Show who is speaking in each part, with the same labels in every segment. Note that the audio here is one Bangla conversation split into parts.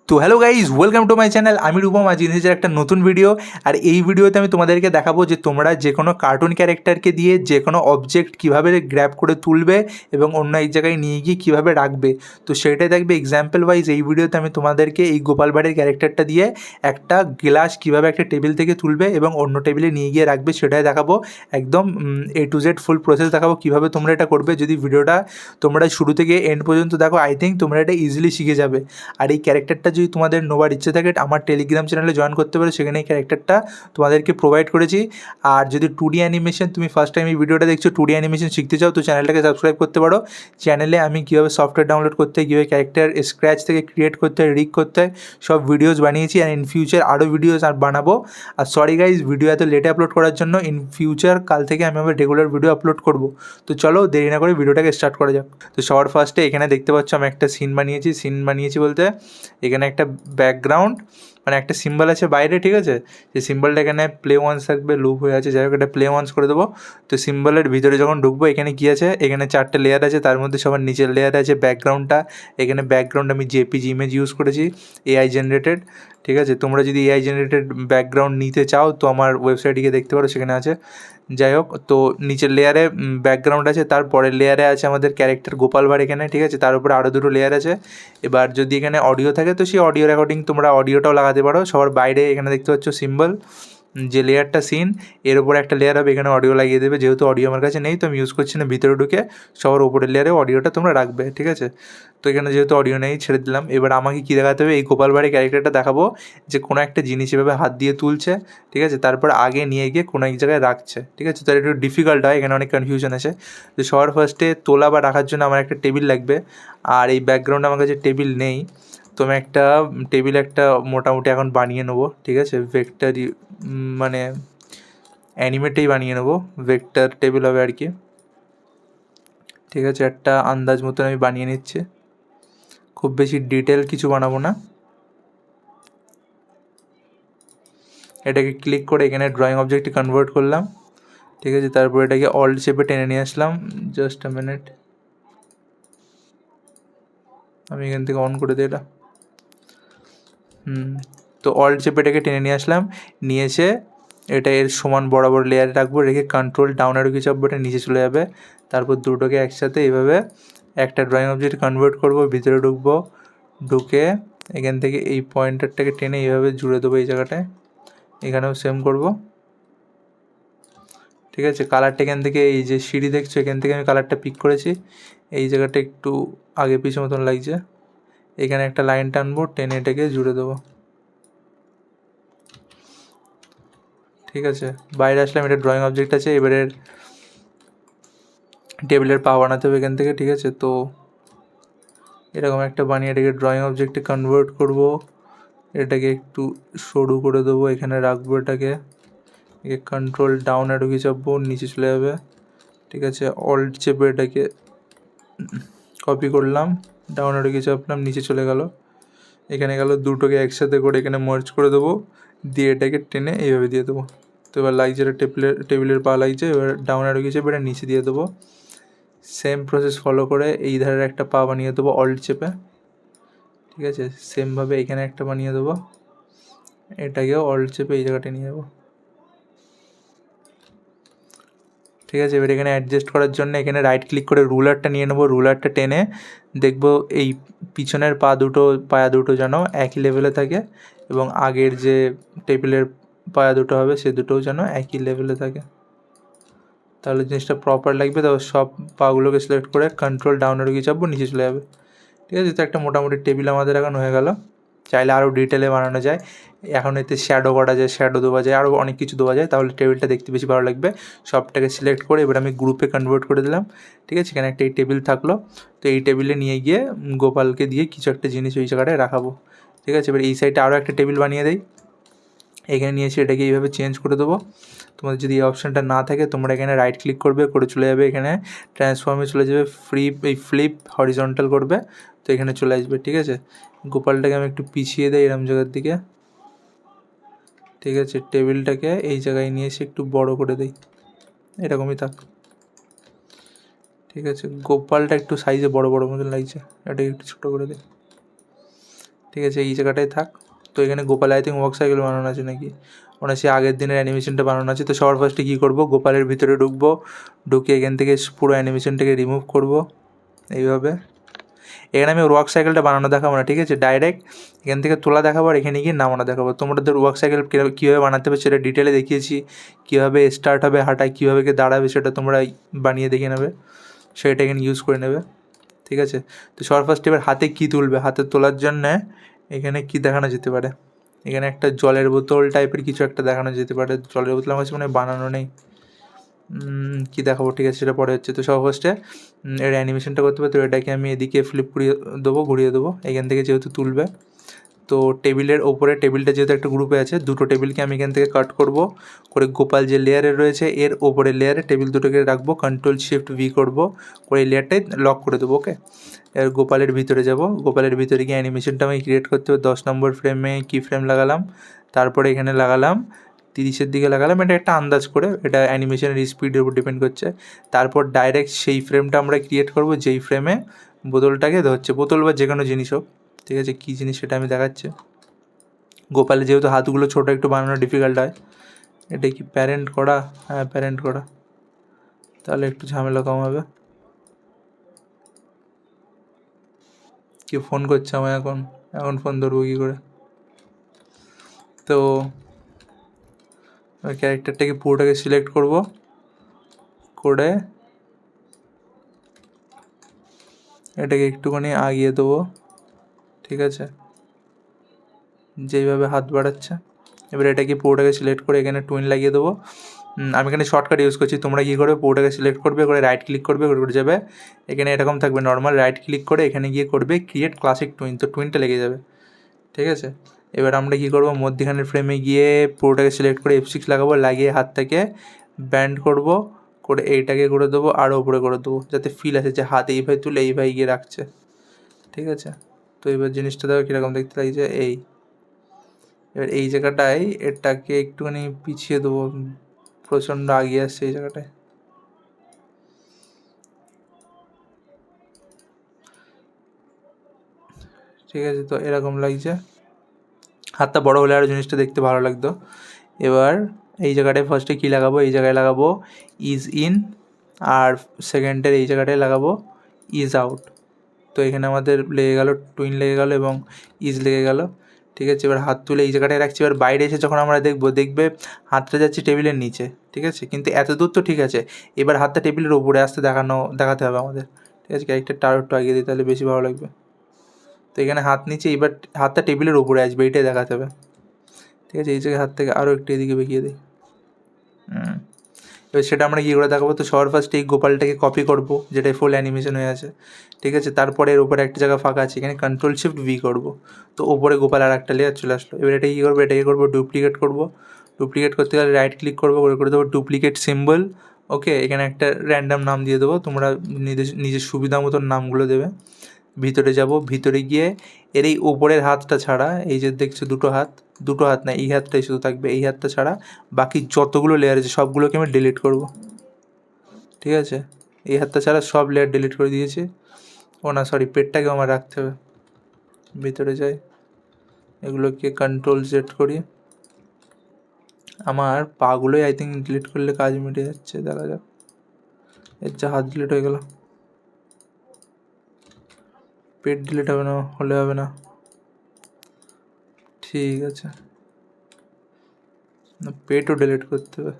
Speaker 1: তো hello guys, welcome to my channel. আমি রূপম। আজ ইংরেজির একটা নতুন ভিডিও। আর এই ভিডিওতে আমি তোমাদেরকে দেখাবো যে তোমরা যে কোনো কার্টুন ক্যারেক্টারকে দিয়ে যে কোনো অবজেক্ট কীভাবে গ্র্যাব করে তুলবে এবং অন্য এক জায়গায় নিয়ে গিয়ে কীভাবে রাখবে। তো সেটাই থাকবে এক্সাম্পল ওয়াইজ এই ভিডিওতে। আমি তোমাদেরকে এই গোপাল ভাঁড়ের ক্যারেক্টারটা দিয়ে একটা গ্লাস কীভাবে একটা টেবিল থেকে তুলবে এবং অন্য টেবিলে নিয়ে গিয়ে রাখবে সেটাই দেখাবো। একদম A to Z full process দেখাবো কীভাবে তোমরা এটা করবে। যদি ভিডিওটা তোমরা শুরু থেকে এন্ড পর্যন্ত দেখো, আই থিঙ্ক তোমরা এটা ইজিলি শিখে যাবে। আর এই ক্যারেক্টারটা যদি তোমাদের নেওয়ার ইচ্ছে থাকে, আমার টেলিগ্রাম চ্যানেলে জয়েন করতে পারো, সেখানে এই ক্যারেক্টারটা তোমাদেরকে প্রোভাইড করেছি। আর যদি 2D অ্যানিমেশন, তুমি ফার্স্ট টাইম এই ভিডিওটা দেখছো, 2D অ্যানিমেশন শিখতে চাও, তো চ্যানেলটাকে সাবস্ক্রাইব করতে পারো। চ্যানেলে আমি কীভাবে সফটওয়্যার ডাউনলোড করতে হয়, কীভাবে ক্যারেক্টার স্ক্র্যাচ থেকে ক্রিয়েট করতে হয়, রিগ করতে হয়, সব ভিডিওস বানিয়েছি। আর ইন ফিউচার আরও ভিডিওস আর বানাবো। আর সরি গাইজ, ভিডিও এত লেটে আপলোড করার জন্য। ইন ফিউচার কাল থেকে আমি আবার রেগুলার ভিডিও আপলোড করব। তো চলো দেরি না করে ভিডিওটাকে স্টার্ট করা যাক। তো সবার ফার্স্টে এখানে দেখতে পাচ্ছ আমি একটা সিন বানিয়েছি বলতে এখানে একটা ব্যাকগ্রাউন্ড, মানে একটা সিম্বল আছে বাইরে, ঠিক আছে। যে সিম্বলটা এখানে প্লে ওয়ান্স থাকবে, লুপ হয়ে আছে, যাই হোক এটা প্লে ওয়ান্স করে দেবো। তো সিম্বলের ভিতরে যখন ঢুকবো, এখানে কী আছে, এখানে 4টে লেয়ার আছে, তার মধ্যে সবার নিচের লেয়ারে আছে ব্যাকগ্রাউন্ডটা। এখানে ব্যাকগ্রাউন্ড আমি জেপিজি ইমেজ ইউজ করেছি, এআই জেনারেটেড, ঠিক আছে। তোমরা যদি এআই জেনারেটেড ব্যাকগ্রাউন্ড নিতে চাও তো আমার ওয়েবসাইটে গিয়ে দেখতে পারো, সেখানে আছে। যাই হোক, তো নিচের লেয়ারে ব্যাকগ্রাউন্ড আছে, তারপরের লেয়ারে আছে আমাদের ক্যারেক্টার গোপাল ভাঁড় এখানে, ঠিক আছে। তার উপরে আরও দুটো লেয়ার আছে। এবার যদি এখানে অডিও থাকে তো সেই অডিও রেকর্ডিং তোমরা অডিওটাও লাগাতে পারো। সবার বাইরে এখানে দেখতে পাচ্ছ সিম্বল, যে লেয়ারটা সিন, এর উপরে একটা লেয়ার হবে, এখানে অডিও লাগিয়ে দেবে। যেহেতু অডিও আমার কাছে নেই তো আমি ইউজ করছি না, ভিতরে ঢুকে সবার উপরের লেয়ারে অডিওটা তোমরা রাখবে, ঠিক আছে। তো এখানে যেহেতু অডিও নেই ছেড়ে দিলাম। এবার আমাকে কী দেখাতে হবে, এই গোপাল ভাঁড়ের ক্যারেক্টারটা দেখাবো যে কোনো একটা জিনিস এভাবে হাত দিয়ে তুলছে, ঠিক আছে, তারপর আগে নিয়ে গিয়ে কোনো এক জায়গায় রাখছে, ঠিক আছে। তার একটু ডিফিকাল্ট হয়, এখানে অনেক কনফিউশন আছে। তো সবার ফার্স্টে তোলা বা রাখার জন্য আমার একটা টেবিল লাগবে। আর এই ব্যাকগ্রাউন্ডে আমার কাছে টেবিল নেই, তো আমি একটা টেবিল একটা মোটামুটি এখন বানিয়ে নেবো, ঠিক আছে। ভেক্টর মানে অ্যানিমেটেই বানিয়ে নেবো, ভেক্টর টেবিল হবে আর কি, ঠিক আছে। একটা আন্দাজ মতন আমি বানিয়ে নিচ্ছি, খুব বেশি ডিটেল কিছু বানাবো না। এটাকে ক্লিক করে এখানে ড্রয়িং অবজেক্টে কনভার্ট করলাম, ঠিক আছে। তারপর এটাকে অল্ট শেপে টেনে নিয়ে আসলাম। জাস্ট আ মিনিট, আমি এখান থেকে অন করে দিই এটা। তো অল্ট চেপে এটাকে টেনে নিয়ে আসলাম, নিয়ে এসে এটা এর সমান বরাবর লেয়ারে রাখবো, রেখে কন্ট্রোল ডাউন আর কি চাপবো, এটা নিচে চলে যাবে। তারপর দুটোকে একসাথে এইভাবে একটা ড্রয়িং অবজেক্ট কনভার্ট করবো, ভিতরে ঢুকবো, ঢুকে এখান থেকে এই পয়েন্টারটাকে টেনে এইভাবে জুড়ে দেবো এই জায়গাটায়। এখানেও সেম করব, ঠিক আছে। কালারটা এখান থেকে, এই যে সিঁড়ি দেখছো, এখান থেকে আমি কালারটা পিক করেছি। এই জায়গাটা একটু আগে পিছু মতন লাগছে, এখানে একটা লাইন টানবো, টেনে এটাকে জুড়ে দেবো, ঠিক আছে। বাইরে আসলাম, এটা ড্রয়িং অবজেক্ট আছে। এবারের টেবিলের পা বানাতে হবে এখান থেকে, ঠিক আছে। তো এরকম একটা বানিয়ে এটাকে ড্রয়িং অবজেক্টে কনভার্ট করব, এটাকে একটু সরু করে দেবো, এখানে রাখবো এটাকে। কন্ট্রোল ডাউন আর কি চাপবো, নিচে চলে যাবে, ঠিক আছে। অল্ট চেপে এটাকে কপি করলাম, ডাউন আর কি চাপলাম, নিচে চলে গেল, এখানে গেল। দুটোকে একসাথে করে এখানে মার্জ করে দেবো, দিয়ে এটাকে টেনে এইভাবে দিয়ে দেবো। তো এবার লাগছে, এটা টেবিলের পা লাগছে। এবার ডাউন আর গেছে, এবার নিচে দিয়ে দেবো। সেম প্রসেস ফলো করে এই ধারের একটা পা বানিয়ে দেবো অল্ট চেপে, ঠিক আছে। সেমভাবে এখানে একটা বানিয়ে দেবো, এটাকেও অল্ট চেপে এই জায়গাটা নিয়ে যাবো, ঠিক আছে। এবার এখানে অ্যাডজাস্ট করার জন্য এখানে রাইট ক্লিক করে রুলারটা নিয়ে নেবো, রুলারটা টেনে দেখবো এই পিছনের পায়া দুটো যেন একই লেভেলে থাকে, এবং আগের যে টেবিলের পায়া দুটো হবে সে দুটোও যেন একই লেভেলে থাকে, তাহলে জিনিসটা প্রপার লাগবে। তো সব পাগুলোকে সিলেক্ট করে কন্ট্রোল ডাউনের গিয়ে চাপবো, নিচে চলে যাবে, ঠিক আছে। তো একটা মোটামুটি টেবিল আমাদের এখন হয়ে গেল। চাইলে আরও ডিটেলে বানানো যায়, এখন এতে শ্যাডো করা যায়, শ্যাডো দেওয়া যায়, আরও অনেক কিছু দেওয়া যায়, তাহলে টেবিলটা দেখতে বেশি ভালো লাগবে। সবটাকে সিলেক্ট করে এবার আমি গ্রুপে কনভার্ট করে দিলাম, ঠিক আছে। এখানে একটা এই টেবিল থাকলো, তো এই টেবিলে নিয়ে গিয়ে গোপালকে দিয়ে কিছু একটা জিনিস ওই জায়গাটায় রাখাবো, ঠিক আছে। এবার এই সাইডে আরও একটা টেবিল বানিয়ে দেয়, এখানে নিয়ে এসে এটাকে এইভাবে চেঞ্জ করে দেবো। তোমাদের যদি এই অপশানটা না থাকে তোমরা এখানে রাইট ক্লিক করবে, করে চলে যাবে এখানে ট্রান্সফর্মে চলে যাবে, ফ্লিপ হরিজন্টাল করবে, তো এখানে চলে আসবে, ঠিক আছে। গোপালটাকে আমি একটু পিছিয়ে দেয় এরম জায়গার দিকে, ঠিক আছে। টেবিলটাকে এই জায়গায় নিয়ে এসে একটু বড় করে দিই, এরকমই থাক, ঠিক আছে। গোপালটা একটু সাইজে বড় বড় মতন লাগছে, এটাকে একটু ছোটো করে দিই, ঠিক আছে, এই জায়গাটায় থাক। তো এখানে Gopal I think work cycle বানানো আছে নাকি, মানে সে আগের দিনের অ্যানিমেশনটা বানানো আছে। তো সবার ফার্স্টে কী করবো, গোপালের ভিতরে ঢুকবো, ঢুকে এখান থেকে পুরো অ্যানিমেশনটাকে রিমুভ করবো এইভাবে। এখানে আমি ওয়ার্ক সাইকেলটা বানানো দেখাবো না, ঠিক আছে, ডাইরেক্ট এখান থেকে তোলা দেখাবো আর এখানে গিয়ে নামানো দেখাবো। তোমাদের ওয়ার্ক সাইকেল কীভাবে বানাতে হবে সেটা ডিটেলে দেখিয়েছি, কীভাবে স্টার্ট হবে হাঁটা, কীভাবে দাঁড়াবে সেটা তোমরা বানিয়ে দেখে নেবে, সেটা এখানে ইউজ করে নেবে, ঠিক আছে। তো সবার ফার্স্ট এবার হাতে কী তুলবে, হাতে তোলার জন্যে এখানে কী দেখানো যেতে পারে, এখানে একটা জলের বোতল টাইপের কিছু একটা দেখানো যেতে পারে। জলের বোতল আমার কাছে মানে বানানো নেই, কী দেখাবো, ঠিক আছে, সেটা পরে হচ্ছে। তো সব ফার্স্টে এর অ্যানিমেশনটা করতে হবে। তো এটাকে আমি এদিকে ফ্লিপ করিয়ে দেবো, ঘুরিয়ে দেবো এখান থেকে যেহেতু তুলবে। তো টেবিলের ওপরে, টেবিলটা যেহেতু একটা গ্রুপে আছে, দুটো টেবিলকে আমি এখান থেকে কাট করব করে গোপাল যে লেয়ারে রয়েছে এর ওপরে লেয়ারে টেবিল দুটোকে রাখবো, Ctrl+Shift+V করবো করে এই লেয়ারটাই লক করে দেবো। ওকে, এর গোপালের ভিতরে যাব, গোপালের ভিতরে গিয়ে অ্যানিমেশনটা আমি ক্রিয়েট করতে হবে। 10 নম্বর ফ্রেমে কি ফ্রেম লাগালাম, তারপরে এখানে লাগালাম 30-এর দিকে লাগালাম, এটা একটা আন্দাজ করে, এটা অ্যানিমেশনের স্পিডের উপর ডিপেন্ড করছে। তারপর ডাইরেক্ট সেই ফ্রেমটা আমরা ক্রিয়েট করব যেই ফ্রেমে বোতলটাকে ধরছে, বোতল বা যে কোনো জিনিস হোক, ঠিক আছে, কী জিনিস সেটা আমি দেখাচ্ছি। গোপালের যেহেতু হাতগুলো ছোটো একটু বানানো ডিফিকাল্ট হয়। এটা কি প্যারেন্ট করা? হ্যাঁ প্যারেন্ট করা, তাহলে একটু ঝামেলা কম হবে। কি ফোন করছে আমায় এখন, এখন ফোন ধরবো কী করে? তো ক্যারেক্টারটাকে পুরোটাকে সিলেক্ট করব করে এটাকে একটুখানি আগিয়ে দেবো, ঠিক আছে, যেইভাবে হাত বাড়াচ্ছে। এবার এটাকে পুরোটাকে সিলেক্ট করে এখানে টুইন লাগিয়ে দেবো। আমি এখানে শর্টকাট ইউজ করছি, তোমরা কী করবে, পুরোটাকে সিলেক্ট করবে করে রাইট ক্লিক করবে, করে যাবে এখানে এরকম থাকবে নর্মাল, রাইট ক্লিক করে এখানে গিয়ে করবে ক্রিয়েট ক্লাসিক টুইন, তো টুইনটা লেগে যাবে, ঠিক আছে। এবার আমরা কী করবো, মধ্যখানের ফ্রেমে গিয়ে পুরোটাকে সিলেক্ট করে F6 লাগাবো, লাগিয়ে হাতটাকে ব্যান্ড করব করে এইটাকে করে দেবো আরও উপরে করে দেবো, যাতে ফিল আসে যে হাত এইভাবে তুলে এইভাবে গিয়ে রাখছে, ঠিক আছে। তো এবার জিনিসটা দেখো কীরকম দেখতে লাগছে এই। এবার এই জায়গাটায় এটাকে একটুখানি পিছিয়ে দেবো, প্রচণ্ড আগিয়ে আসছে এই জায়গাটায়, ঠিক আছে। তো এরকম লাগছে, হাতটা বড় হলে আরও জিনিসটা দেখতে ভালো লাগতো। এবার এই জায়গাটায় ফার্স্টে কী লাগাবো, এই জায়গায় লাগাবো ইজ ইন, আর সেকেন্ডের এই জায়গাটায় লাগাবো ইজ আউট। তো এখানে আমাদের লেগে গেল, টুইন লেগে গেল এবং ইজ লেগে গেল, ঠিক আছে। এবার হাত তুলে এই জায়গাটায় রাখছি, এবার বাইরে এসে যখন আমরা দেখবে হাতটা যাচ্ছে টেবিলের নিচে, ঠিক আছে, কিন্তু এত দূর তো ঠিক আছে। এবার হাতটা টেবিলের ওপরে আসতে দেখাতে হবে আমাদের, ঠিক আছে। ক্যারেক্টারটা আরও একটু আগিয়ে দিই তাহলে বেশি ভালো লাগবে। তো এখানে হাত নিচে, এবার হাতটা টেবিলের ওপরে আসবে, এইটাই দেখাতে হবে, ঠিক আছে। এই জায়গায় হাত থেকে আরও একটু এদিকে বেঁকিয়ে দিই। এবার সেটা আমরা কী করে দেখাবো, তো সবার ফার্স্টে এই গোপালটাকে কপি করব যেটাই ফুল অ্যানিমেশন হয়ে আছে, ঠিক আছে। তারপরে এর উপরে একটা জায়গা ফাঁকা আছে, এখানে Ctrl+Shift+V করব, তো ওপরে গোপাল আর একটা লেয়ার চলে আসলো। এবার এটা কী করবো, এটাকে করবো ডুপ্লিকেট করব, ডুপ্লিকেট করতে গেলে রাইট ক্লিক করবো, করে দেবো ডুপ্লিকেট সিম্বল। ওকে, এখানে একটা র্যান্ডাম নাম দিয়ে দেবো, তোমরা নিজের সুবিধা মতন নামগুলো দেবে। ভিতরে যাব, ভিতরে গিয়ে এর এই ওপরের হাতটা ছাড়া, এই যে দেখছো দুটো হাত না, এই হাতটাই শুধু থাকবে, এই হাতটা ছাড়া বাকি যতগুলো লেয়ার আছে সবগুলোকে আমি ডিলিট করব, ঠিক আছে। এই হাতটা ছাড়া সব লেয়ার ডিলিট করে দিয়েছি। ও না সরি, পেটটাকেও আমার রাখতে হবে। ভিতরে যাই, এগুলোকে Ctrl+Z করি, আমার পাগুলোই আই থিঙ্ক ডিলিট করলে কাজ মিটে যাচ্ছে, দেখা যাক। এর যা হাত ডিলিট হয়ে গেল, পেট ডিলিট হবে না, হলে হবে না, ঠিক আছে, পেটও ডিলিট করতে হবে।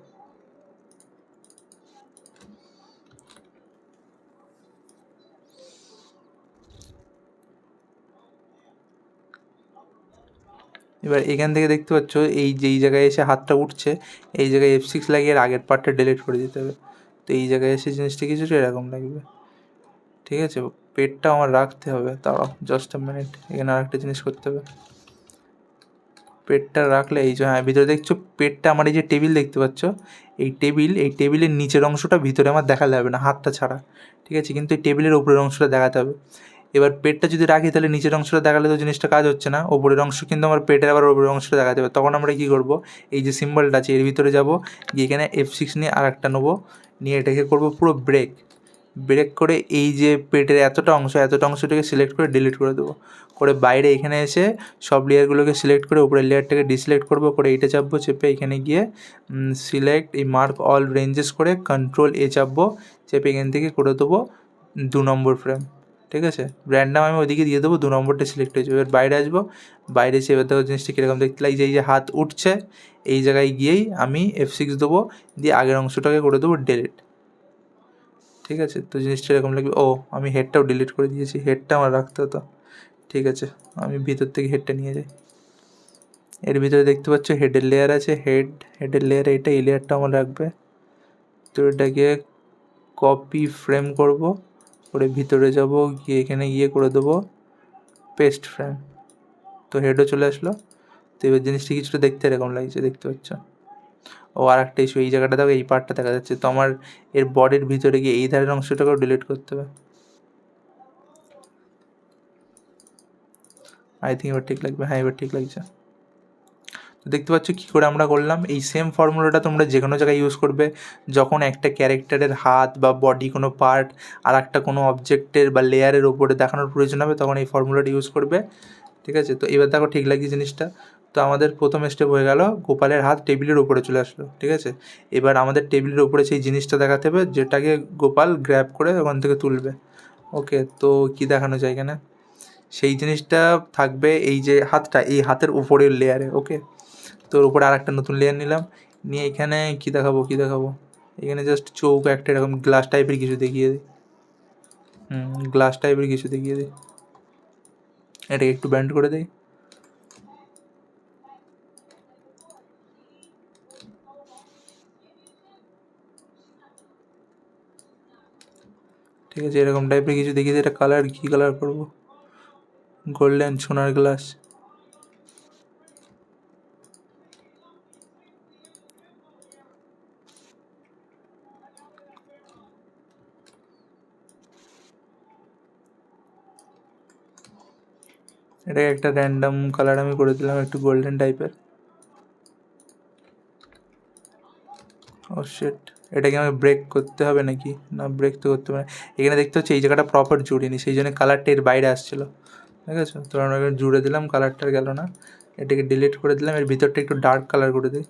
Speaker 1: এবার এখান থেকে দেখতে পাচ্ছ এই যেই জায়গায় এসে হাতটা উঠছে, এই জায়গায় F6 লাগিয়ে আগের পার্টটা ডিলিট করে দিতে হবে। তো এই জায়গায় এসে জিনিসটা কিছুটা এরকম লাগবে, ঠিক আছে। পেটটা আমার রাখতে হবে, তাও জাস্ট আ মিনিট, এখানে আরেকটা জিনিস করতে হবে। পেটটা রাখলে এই যে, হ্যাঁ ভিতরে দেখছো পেটটা, আমার এই যে টেবিল দেখতে পাচ্ছ, এই টেবিলের নিচের অংশটা ভিতরে আমার দেখালে হবে না হাতটা ছাড়া, ঠিক আছে, কিন্তু এই টেবিলের উপরের অংশটা দেখাতে হবে। এবার পেটটা যদি রাখি তাহলে নিচের অংশটা দেখালে তো জিনিসটা কাজ হচ্ছে না, ওপরের অংশ কিন্তু আমার পেটের আবার ওপরের অংশটা দেখাতে হবে। তখন আমরা কী করবো, এই যে সিম্বলটা আছে এর ভিতরে যাব, গিয়ে এখানে F6 নিয়ে আর একটা নেবো, নিয়ে এটাকে করবো পুরো ব্রেক, ব্রেক করে এই যে পেটের এতটা অংশটাকে সিলেক্ট করে ডিলিট করে দেবো। করে বাইরে এখানে এসে সব লেয়ারগুলোকে সিলেক্ট করে উপরের লেয়ারটাকে ডিসিলেক্ট করবো, করে এইটা চাপবো, চেপে এখানে গিয়ে সিলেক্ট এই মার্ক অল রেঞ্জেস করে কন্ট্রোল এ চাপবো, চেপে এখান থেকে করে দেবো 2 নম্বর ফ্রেম। ঠিক আছে, র্যান্ডাম আমি ওইদিকে দিয়ে দেবো, 2 নম্বরটা সিলেক্ট হয়ে যাবে। এবার বাইরে আসবো, বাইরে এসে এবার দেখো জিনিসটা কীরকম দেখতে লাগে, যে এই যে হাত উঠছে এই জায়গায় গিয়েই আমি F6 দেবো, দিয়ে আগের অংশটাকে করে দেবো ডিলিট। ঠিক আছে, তো জিনিসটা এরকম লাগবে। ও আমি হেডটাও ডিলিট করে দিয়েছি, হেডটা আমার রাখতে হতো। ঠিক আছে, আমি ভিতর থেকে হেডটা নিয়ে যাই। এর ভিতরে দেখতে পাচ্ছ হেডের লেয়ার আছে, হেডের লেয়ার এইটা, এই লেয়ারটা আমার রাখবে। তো এটাকে কপি ফ্রেম করব, করে ভিতরে যাব, গিয়ে এখানে গিয়ে করে দেবো পেস্ট ফ্রেম। তো হেডও চলে আসলো। তো এবার জিনিসটা কিছুটা দেখতে এরকম লাগছে, দেখতে পাচ্ছ। ও আর একটা ইস্যু, এই জায়গাটা দেখো, এই পার্টটা দেখা যাচ্ছে। তো আমার এর বডির ভিতরে গিয়ে এই ধারের অংশটাকেও ডিলিট করতে হবে। আই থিঙ্ক এবার ঠিক লাগবে, হ্যাঁ এবার ঠিক লাগছে। তো দেখতে পাচ্ছ কী করে আমরা করলাম। এই সেম ফর্মুলাটা তোমরা যে কোনো জায়গায় ইউজ করবে, যখন একটা ক্যারেক্টারের হাত বা বডি কোনো পার্ট আর একটা কোনো অবজেক্টের বা লেয়ারের ওপরে দেখানোর প্রয়োজন হবে, তখন এই ফর্মুলাটা ইউজ করবে। ঠিক আছে, তো এবার দেখো ঠিক লাগছে জিনিসটা। তো আমাদের প্রথম স্টেপ হয়ে গেল, গোপালের হাত টেবিলের উপরে চলে আসলো। ঠিক আছে, এবার আমাদের টেবিলের উপরে সেই জিনিসটা দেখাতে হবে যেটাকে গোপাল গ্র্যাব করে ওখান থেকে তুলবে। ওকে, তো কী দেখানো যায় এখানে, সেই জিনিসটা থাকবে এই যে হাতটা, এই হাতের উপরের লেয়ারে। ওকে, তোর উপরে আর একটা নতুন লেয়ার নিলাম, নিয়ে এখানে কী দেখাবো, এখানে জাস্ট চৌকো একটা এরকম গ্লাস টাইপের কিছু দেখিয়ে দিই। গ্লাস টাইপের কিছু দেখিয়ে দিই, এটাকে একটু ব্যান্ড করে দিই। ঠিক আছে, এরকম টাইপের কিছু দেখিয়ে দিই। এটা কালার কী কালার করবো, গোল্ডেন সোনার গ্লাস। এটাকে একটা র্যান্ডাম কালার আমি করে দিলাম, একটু গোল্ডেন টাইপের। ও শিট, এটাকে আমাকে ব্রেক করতে হবে নাকি? না, ব্রেক তো করতে হবে না। এখানে দেখতে হচ্ছে এই জায়গাটা প্রপার জুড়িনি, সেই জন্য কালারটা এর বাইরে আসছিলো। ঠিক আছে, তো আমরা জুড়ে দিলাম, কালারটা আর গেল না। এটাকে ডিলিট করে দিলাম, এর ভিতরটা একটু ডার্ক কালার করে দিই।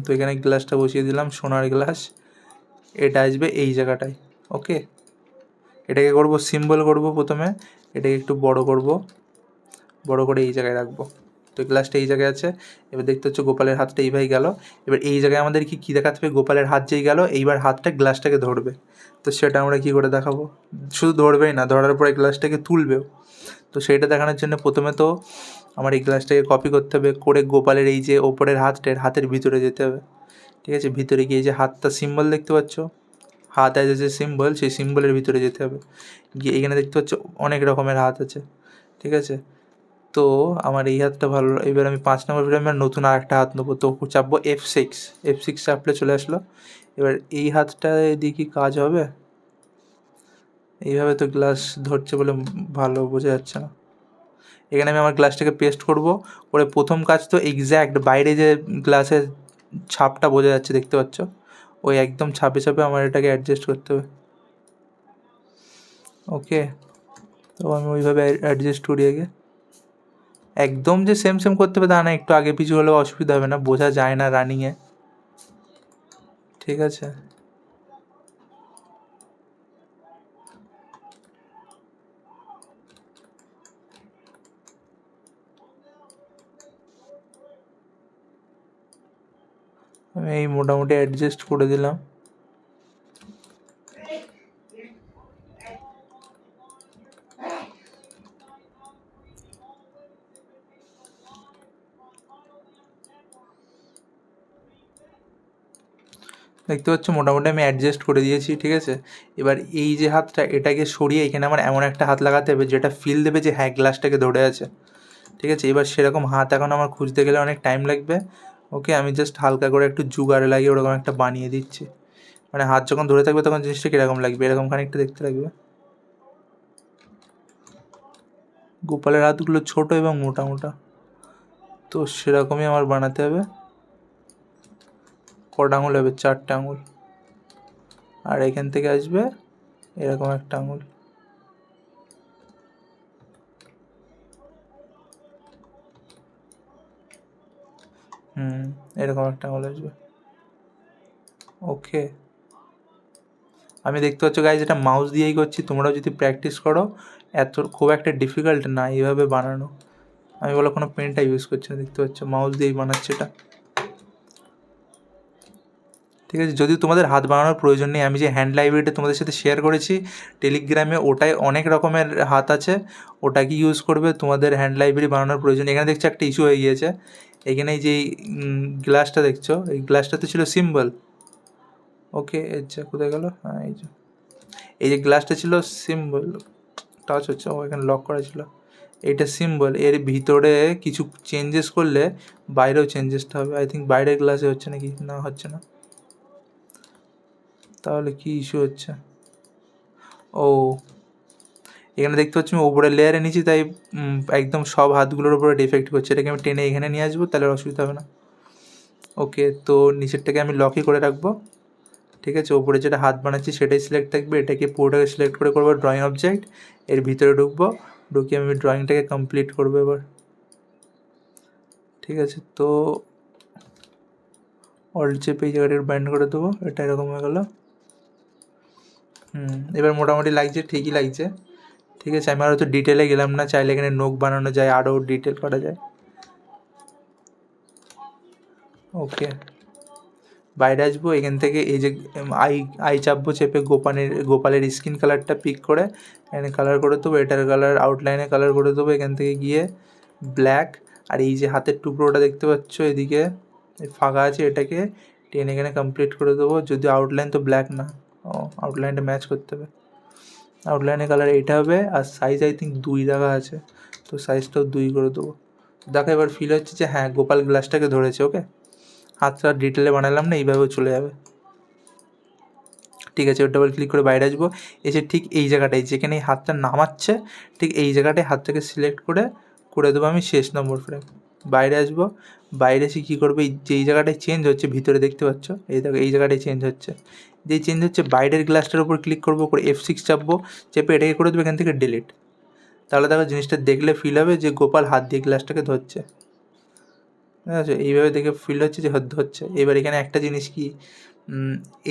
Speaker 1: তো এখানে গ্লাসটা বসিয়ে দিলাম, সোনার গ্লাস। এটা আসবে এই জায়গাটায়। ওকে, এটাকে করব সিম্বল করব প্রথমে, এটাকে একটু বড় করব, বড় করে এই জায়গায় রাখবো। তো গ্লাসটা এই জায়গায় আছে। এবার দেখতে হচ্ছে গোপালের হাতটা এইভাবে গেল। এবার এই জায়গায় আমাদের কী দেখাতে হবে, গোপালের হাত যেই গেল, এইবার হাতটা গ্লাসটাকে ধরবে। তো সেটা আমরা কী করে দেখাবো, শুধু ধরবেই না, ধরার পরে গ্লাসটাকে তুলবেও। তো সেইটা দেখানোর জন্য প্রথমে তো আমার এই গ্লাসটাকে কপি করতে হবে, করে গোপালের এই যে ওপরের হাতটার হাতের ভিতরে যেতে হবে। ঠিক আছে, ভিতরে গিয়ে যে হাতটা সিম্বল দেখতে পাচ্ছ, হাত আছে যে সিম্বল, সেই সিম্বলের ভিতরে যেতে হবে। গিয়ে এখানে দেখতে পাচ্ছ অনেক রকমের হাত আছে। ঠিক আছে, তো আমার এই হাতটা ভালো, এবার আমি 5 নম্বর ফ্রেমে নতুন আর একটা হাত নেবো। তো চাপবো F6 চাপলে চলে আসলো। এবার এই হাতটা দিয়ে কি কাজ হবে, এইভাবে তো গ্লাস ধরছে বলে ভালো বোঝা যাচ্ছে না। এখানে আমি আমার গ্লাসটাকে পেস্ট করব, করে প্রথম কাজ তো এক্স্যাক্ট বাইরে যে গ্লাসের ছাপটা বোঝা যাচ্ছে দেখতে পাচ্ছ, ওই একদম ছাপে ছাপে আমার এটাকে অ্যাডজাস্ট করতে হবে। ওকে, তো আমি ওইভাবে অ্যাডজাস্ট করি আগে। একদম যে সেম সেম করতে হবে তা না, একটু আগে পিছু হলেও অসুবিধা হবে না, বোঝা যায় না রানিংয়ে। ঠিক আছে, আমি এই মোটামুটি অ্যাডজাস্ট করে দিলাম। দেখতে পাচ্ছ মোটামুটি আমি অ্যাডজাস্ট করে দিয়েছি। ঠিক আছে, এবার এই যে হাতটা, এটাকে সরিয়ে এখানে আমার এমন একটা হাত লাগাতে হবে যেটা ফিল দেবে যে হ্যাঁ গ্লাসটাকে ধরে আছে। ঠিক আছে, এবার সেরকম হাত এখন আমার খুঁজতে গেলে অনেক টাইম লাগবে। ওকে, আমি জাস্ট হালকা করে একটু জুগাড় লাগিয়ে ওরকম একটা বানিয়ে দিচ্ছি। মানে হাত যখন ধরে থাকবে তখন জিনিসটা কীরকম লাগবে, এরকম খানিকটা দেখতে লাগবে। গোপালের হাতগুলো ছোট এবং মোটা মোটা, তো সেরকমই আমার বানাতে হবে। কটা আঙুল হবে? 4টে আঙুল। আর এখান থেকে আসবে এরকম একটা আঙুল। এরকম একটা আঙুল আসবে। ওকে, আমি দেখতে পাচ্ছ গাইজ এটা মাউস দিয়েই করছি, তোমরাও যদি প্র্যাকটিস করো, খুব একটা ডিফিকাল্ট না এইভাবে বানানো। আমি বলো কোনো পেনটা ইউজ করছি না, দেখতে পাচ্ছ মাউস দিয়েই বানাচ্ছি এটা। ঠিক আছে, যদিও তোমাদের হাত বানানোর প্রয়োজন নেই, আমি যে হ্যান্ড লাইব্রেরিটা তোমাদের সাথে শেয়ার করেছি টেলিগ্রামে, ওটায় অনেক রকমের হাত আছে, ওটাকে ইউজ করবে, তোমাদের হ্যান্ড লাইব্রেরি বানানোর প্রয়োজন। এখানে দেখছো একটা ইস্যু হয়ে গিয়েছে, এখানে যে গ্লাসটা দেখছো, এই গ্লাসটাতে ছিল সিম্বল। ওকে, কোথায় গেল? হ্যাঁ, এই যে গ্লাসটা ছিল সিম্বল, টাচ হচ্ছে, এখানে লক করা ছিল, এইটা সিম্বল। এর ভিতরে কিছু চেঞ্জেস করলে বাইরেও চেঞ্জেসটা হবে। আই থিঙ্ক বাইরের গ্লাসে হচ্ছে নাকি, না হচ্ছে না, তাহলে কি ইস্যু হচ্ছে? ও, এখানে দেখতে পাচ্ছি আমি ওপরে লেয়ারে নিয়েছি, তাই একদম সব হাতগুলোর উপরে ডিফেক্ট করছে। এটাকে আমি টেনে এখানে নিয়ে আসবো, তাহলে অসুবিধা হবে না। ওকে, তো নিচেরটাকে আমি লকই করে রাখবো। ঠিক আছে, ওপরে যেটা হাত বানাচ্ছি সেটাই সিলেক্ট থাকবে, এটাকে পুরোটাকে সিলেক্ট করে করবো ড্রয়িং অবজেক্ট, এর ভিতরে ঢুকবো, ঢুকিয়ে আমি ড্রয়িংটাকে কমপ্লিট করবো এবার। ঠিক আছে, তো অল্ট চেপে এই জায়গাটা ব্যান্ড করে দেবো, এটা এরকম হয়ে গেলো। এবার মোটামুটি লাগছে, ঠিকই লাগছে। ঠিক আছে, আমি আর হয়তো ডিটেলে গেলাম না, চাইলে এখানে নোক বানানো যায়, আরও ডিটেল করা যায়। ওকে, বাইরে আসবো এখান থেকে, এই যে আই চাপবো, চেপে গোপালের স্কিন কালারটা পিক করে এখানে কালার করে দেবো, এটার কালার আউটলাইনে কালার করে দেবো, এখান থেকে গিয়ে ব্ল্যাক। আর এই যে হাতের টুকরোটা দেখতে পাচ্ছ এদিকে ফাঁকা আছে, এটাকে টেনে এখানে কমপ্লিট করে দেবো। যদি আউটলাইন তো ব্ল্যাক না, আউটলাইনটা ম্যাচ করতে হবে, আউটলাইনের কালার এইটা হবে। আর সাইজ আই থিঙ্ক 2 দেখা আছে, তো সাইজটাও 2 করে দেবো। দেখো এবার ফিল হচ্ছে যে হ্যাঁ গোপাল গ্লাসটাকে ধরেছে। ওকে, হাতটা ডিটেলে বানালাম না, এইভাবেও চলে যাবে। ঠিক আছে, ডাবল ক্লিক করে বাইরে আসবো, এসে ঠিক এই জায়গাটায় যেখানে এই হাতটা নামাচ্ছে, ঠিক এই জায়গাটায় হাতটাকে সিলেক্ট করে দেবো আমি শেষ নম্বর ফ্রেম। বাইরে আসবো, বাইরে এসে কী করবো, যেই জায়গাটায় চেঞ্জ হচ্ছে ভিতরে দেখতে পাচ্ছ, এই দেখো এই জায়গাটায় চেঞ্জ হচ্ছে, যেই চেঞ্জ হচ্ছে বাইরের গ্লাসটার উপর ক্লিক করবো, করে F6 চাপবো, চেপে এটাকে করে দেবো এখান থেকে ডিলিট। তাহলে দেখো জিনিসটা দেখলে ফিল হবে যে গোপাল হাত দিয়ে গ্লাসটাকে ধরছে। ঠিক আছে, এইভাবে দেখে ফিল হচ্ছে যে ধরছে। এবার এখানে একটা জিনিস কি,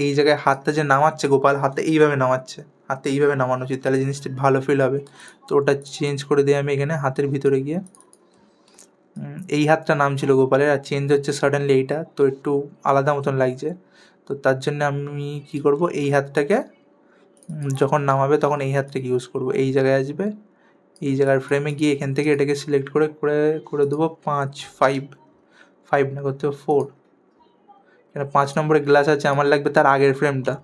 Speaker 1: এই জায়গায় হাতটা যে নামাচ্ছে গোপাল, হাতটা এইভাবে নামাচ্ছে, হাতটা এইভাবে নামানো উচিত, তাহলে জিনিসটা ভালো ফিল হবে। তো ওটা চেঞ্জ করে দিয়ে আমি এখানে হাতের ভিতরে গিয়ে এই হাতটা নামছিল গোপালের, আর চেঞ্জ হচ্ছে সাডেনলি এইটা, তো একটু আলাদা মতন লাগছে। তো তার জন্য আমি কি করব, এই হাতটাকে যখন নামাবে তখন এই হাতটাকে ইউজ করব। এই জায়গায় আসবে, এই জায়গার ফ্রেমে গিয়ে এখান থেকে এটাকে সিলেক্ট করে দেবো 5 না করতে হবে 4। এখানে 5 নম্বরের গ্লাস আছে, আমার লাগবে তার আগের ফ্রেমটা,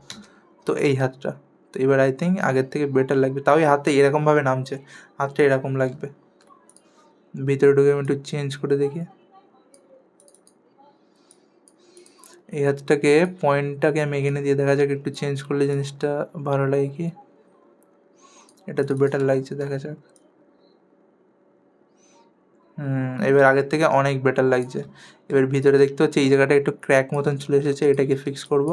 Speaker 1: তো এই হাতটা। তো এবার আই থিঙ্ক আগের থেকে বেটার লাগবে, তাও এই হাতটা এরকমভাবে নামছে, হাতটা এরকম লাগবে। ভিতরে ঢুকে আমি একটু চেঞ্জ করে দেখি, এই হাতটাকে পয়েন্টটাকে আমি এখানে দিয়ে দেখা যাক, একটু চেঞ্জ করলে জিনিসটা ভালো লাগে কি। এটা তো বেটার লাগছে, দেখা যাক। এবার আগের থেকে অনেক বেটার লাগছে। এবার ভিতরে দেখতে হচ্ছে এই জায়গাটা একটু ক্র্যাক মতন চলে এসেছে, এটাকে ফিক্স করব।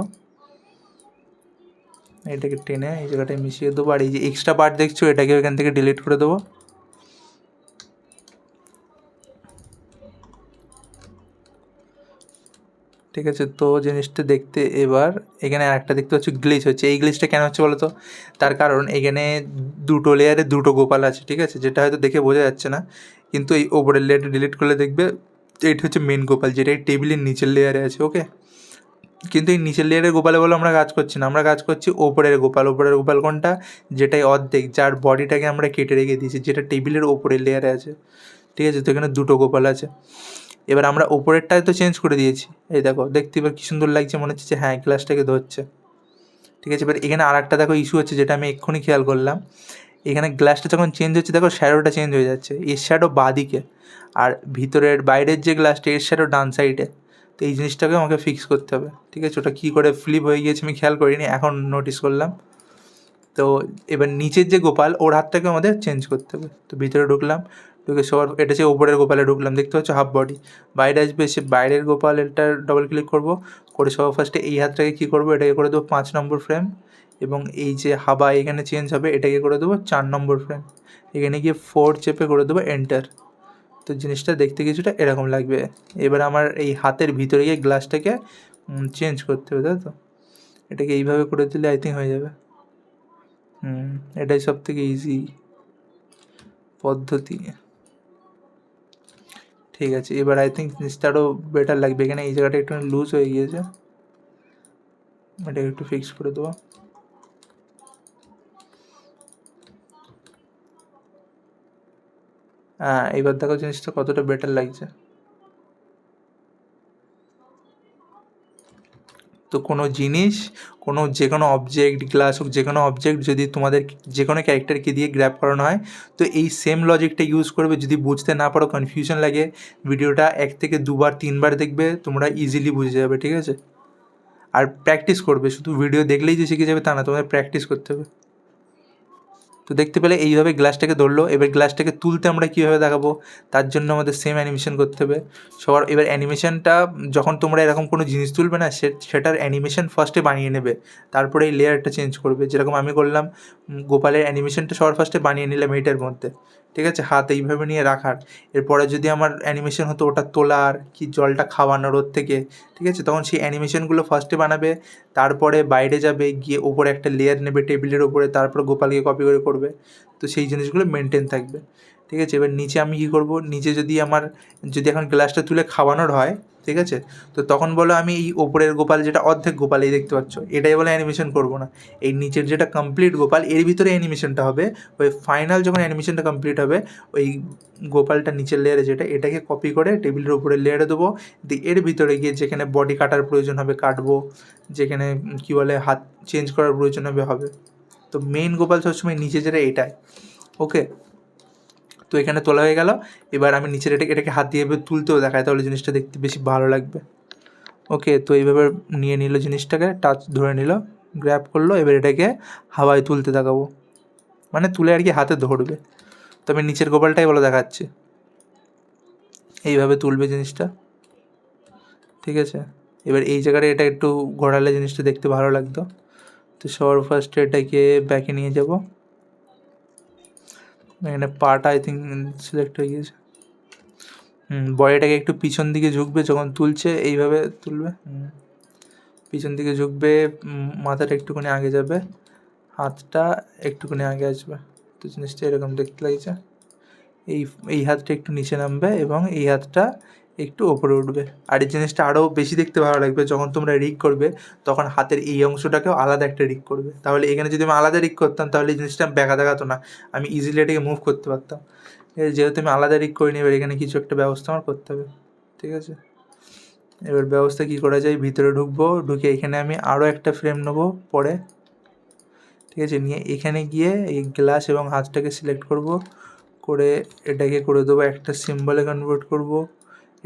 Speaker 1: এটাকে টেনে এই জায়গাটায় মিশিয়ে দেবো, আর এই যে এক্সট্রা পার্ট দেখছো এটাকে এখান থেকে ডিলিট করে দেবো। ঠিক আছে, তো জিনিসটা দেখতে এবার এখানে আরেকটা দেখতে পাচ্ছি গ্লিচ হচ্ছে। এই গ্লিচটা কেন হচ্ছে বলো তো? তার কারণ এখানে দুটো লেয়ারে দুটো গোপাল আছে, ঠিক আছে, যেটা হয়তো দেখে বোঝা যাচ্ছে না, কিন্তু এই ওপরের লেয়ারটা ডিলিট করলে দেখবে এইটা হচ্ছে মেন গোপাল, যেটা এই টেবিলের নিচের লেয়ারে আছে। ওকে, কিন্তু এই নিচের লেয়ারের গোপালে বলে আমরা কাজ করছি না, আমরা কাজ করছি ওপরের গোপাল। ওপরের গোপাল কোনটা? যেটাই অর্ধেক, যার বডিটাকে আমরা কেটে রেখে দিয়েছি, যেটা টেবিলের ওপরের লেয়ারে আছে। ঠিক আছে, তো এখানে দুটো গোপাল আছে। এবার আমরা ওপরেরটায় তো চেঞ্জ করে দিয়েছি, এই দেখো দেখতে এবার কী সুন্দর লাগছে, মনে হচ্ছে যে হ্যাঁ গ্লাসটাকে ধরছে। ঠিক আছে, এবার এখানে আর একটা দেখো ইস্যু হচ্ছে, যেটা আমি এক্ষুনি খেয়াল করলাম। এখানে গ্লাসটা যখন চেঞ্জ হচ্ছে দেখো শ্যাডোটা চেঞ্জ হয়ে যাচ্ছে, এর শ্যাডো বাঁ দিকে, আর ভিতরের বাইরের যে গ্লাসটা এর শ্যাডো ডান সাইডে। তো এই জিনিসটাকে আমাকে ফিক্স করতে হবে। ঠিক আছে, ওটা কী করে ফ্লিপ হয়ে গিয়েছে আমি খেয়াল করিনি, এখন নোটিস করলাম। তো এবার নিচের যে গোপাল ওর হাতটাকে আমাদের চেঞ্জ করতে হবে। তো ভিতরে ঢুকলাম, ঢুকে সবার এটা হচ্ছে ওপরের গোপালে ঢুকলাম, দেখতে পাচ্ছ হাফ বডি। বাইরে আসবে, সে বাইরের গোপাল এটা ডবল ক্লিক করব, করে সবার ফার্স্টে এই হাতটাকে কী করবো, এটাকে করে দেবো 5 নম্বর ফ্রেম, এবং এই যে হাবা এখানে চেঞ্জ হবে এটাকে করে দেবো 4 নম্বর ফ্রেম, এখানে গিয়ে 4 চেপে করে দেবো এন্টার। তো জিনিসটা দেখতে কিছুটা এরকম লাগবে। এবার আমার এই হাতের ভিতরে গিয়ে গ্লাসটাকে চেঞ্জ করতে হবে, তাই তো এটাকে এইভাবে করে দিলে আই থিঙ্ক হয়ে যাবে। এটাই সব থেকে ইজি পদ্ধতি। ঠিক আছে, এবার আই থিঙ্ক জিনিসটা আরও বেটার লাগবে। এখানে এই জায়গাটা একটু লুজ হয়ে গিয়েছে, এটাকে একটু ফিক্স করে দেবো। হ্যাঁ, এইবার দেখো জিনিসটা কতটা বেটার লাগছে। তো কোনো জিনিস, কোনো যে কোনো অবজেক্ট, গ্লাস হোক, যে কোনো অবজেক্ট যদি তোমাদের যে কোনো ক্যারেক্টারকে দিয়ে গ্র্যাব করানো হয়, তো এই সেম লজিকটা ইউজ করবে। যদি বুঝতে না পারো, কনফিউশন লাগে, ভিডিওটা 1 থেকে 2 বার 3 বার দেখবে, তোমরা ইজিলি বুঝে যাবে, ঠিক আছে? আর প্র্যাকটিস করবে, শুধু ভিডিও দেখলেই যে শিখে যাবে তা না, তোমাদের প্র্যাকটিস করতে হবে। তো দেখতে পেলে এইভাবে গ্লাসটাকে ধরলো। এবার গ্লাসটাকে তুলতে আমরা কীভাবে দেখাবো, তার জন্য আমাদের সেম অ্যানিমেশন করতে হবে সবার। এবার অ্যানিমেশনটা যখন তোমরা এরকম কোনো জিনিস তুলবে না, সেটার অ্যানিমেশন ফার্স্টে বানিয়ে নেবে, তারপরে এই লেয়ারটা চেঞ্জ করবে। যেরকম আমি করলাম, গোপালের অ্যানিমেশনটা সবার ফার্স্টে বানিয়ে নিলাম এইটার মধ্যে, ঠিক আছে, হাত এইভাবে নিয়ে রাখার। এরপরে যদি আমার অ্যানিমেশন হতো ওটা তোলার কি জলটা খাওয়ানোর ওর থেকে, ঠিক আছে, তখন সেই অ্যানিমেশনগুলো ফার্স্টে বানাবে, তারপরে বাইরে যাবে, গিয়ে ওপরে একটা লেয়ার নেবে টেবিলের ওপরে, তারপর গোপালকে কপি করে করবে। তো সেই জিনিসগুলো মেনটেন থাকবে, ঠিক আছে। এবার নিচে আমি কী করব, নিচে যদি এখন গ্লাসটা তুলে খাওয়ানোর হয়, ঠিক আছে, তো তখন বলো আমি এই ওপরের গোপাল যেটা অর্ধেক গোপাল এই দেখতে পাচ্ছ, এটাই বলে অ্যানিমেশন করব না। এই নিচের যেটা কমপ্লিট গোপাল এর ভিতরে অ্যানিমেশনটা হবে। ওই ফাইনাল যখন অ্যানিমেশনটা কমপ্লিট হবে, ওই গোপালটা নিচের লেয়ারে যেটা, এটাকে কপি করে টেবিলের উপরে লেয়ারে দেবো, দিয়ে এর ভিতরে গিয়ে যেখানে বডি কাটার প্রয়োজন হবে কাটবো, যেখানে কী বলে হাত চেঞ্জ করার প্রয়োজন হবে। তো মেইন গোপাল সবসময় নিচে যেটা এটাই, ওকে। তো এখানে তোলা হয়ে গেল। এবার আমি নিচের এটাকে হাত দিয়ে এবার তুলতেও দেখায়, তাহলে জিনিসটা দেখতে বেশি ভালো লাগবে, ওকে। তো এইভাবে নিয়ে নিল জিনিসটাকে, টাচ ধরে নিল, গ্র্যাব করলো, এবার এটাকে হাওয়ায় তুলতে দেখাবো, মানে তুলে আর কি হাতে ধরবে। তো আমি নিচের গোপালটাই বলে দেখাচ্ছি, এইভাবে তুলবে জিনিসটা, ঠিক আছে। এবার এই জায়গাটা এটা একটু ঘোরালে জিনিসটা দেখতে ভালো লাগতো। তো সবার ফার্স্টে এটাকে ব্যাকে নিয়ে যাব, এখানে পাটা আই থিঙ্ক সিলেক্ট হয়ে গিয়েছে। বডিটাকে একটু পিছন দিকে ঝুঁকবে যখন তুলছে, এইভাবে তুলবে, পিছন দিকে ঝুঁকবে, মাথাটা একটুখানি আগে যাবে, হাতটা একটুখানি আগে আসবে। তো জিনিসটা এরকম দেখতে লাগছে। এই হাতটা একটু নিচে নামবে এবং এই হাতটা একটু ওপরে উঠবে। আর এই জিনিসটা আরও বেশি দেখতে ভালো লাগবে যখন তোমরা রিগ করবে, তখন হাতের এই অংশটাকেও আলাদা একটা রিগ করবে। তাহলে এখানে যদি আমি আলাদা রিগ করতাম, তাহলে এই জিনিসটা ব্যাকা দেখাতো না, আমি ইজিলি এটাকে মুভ করতে পারতাম। যেহেতু আমি আলাদা রিগ করে নিই, এবার এখানে কিছু একটা ব্যবস্থা আমার করতে হবে, ঠিক আছে। এবার ব্যবস্থা কী করা যায়, ভিতরে ঢুকবো, ঢুকে এখানে আমি আরও একটা ফ্রেম নেবো পরে, ঠিক আছে, নিয়ে এখানে গিয়ে এই গ্লাস এবং হাতটাকে সিলেক্ট করব, করে এটাকে করে দেবো একটা সিম্বলে কনভার্ট করব,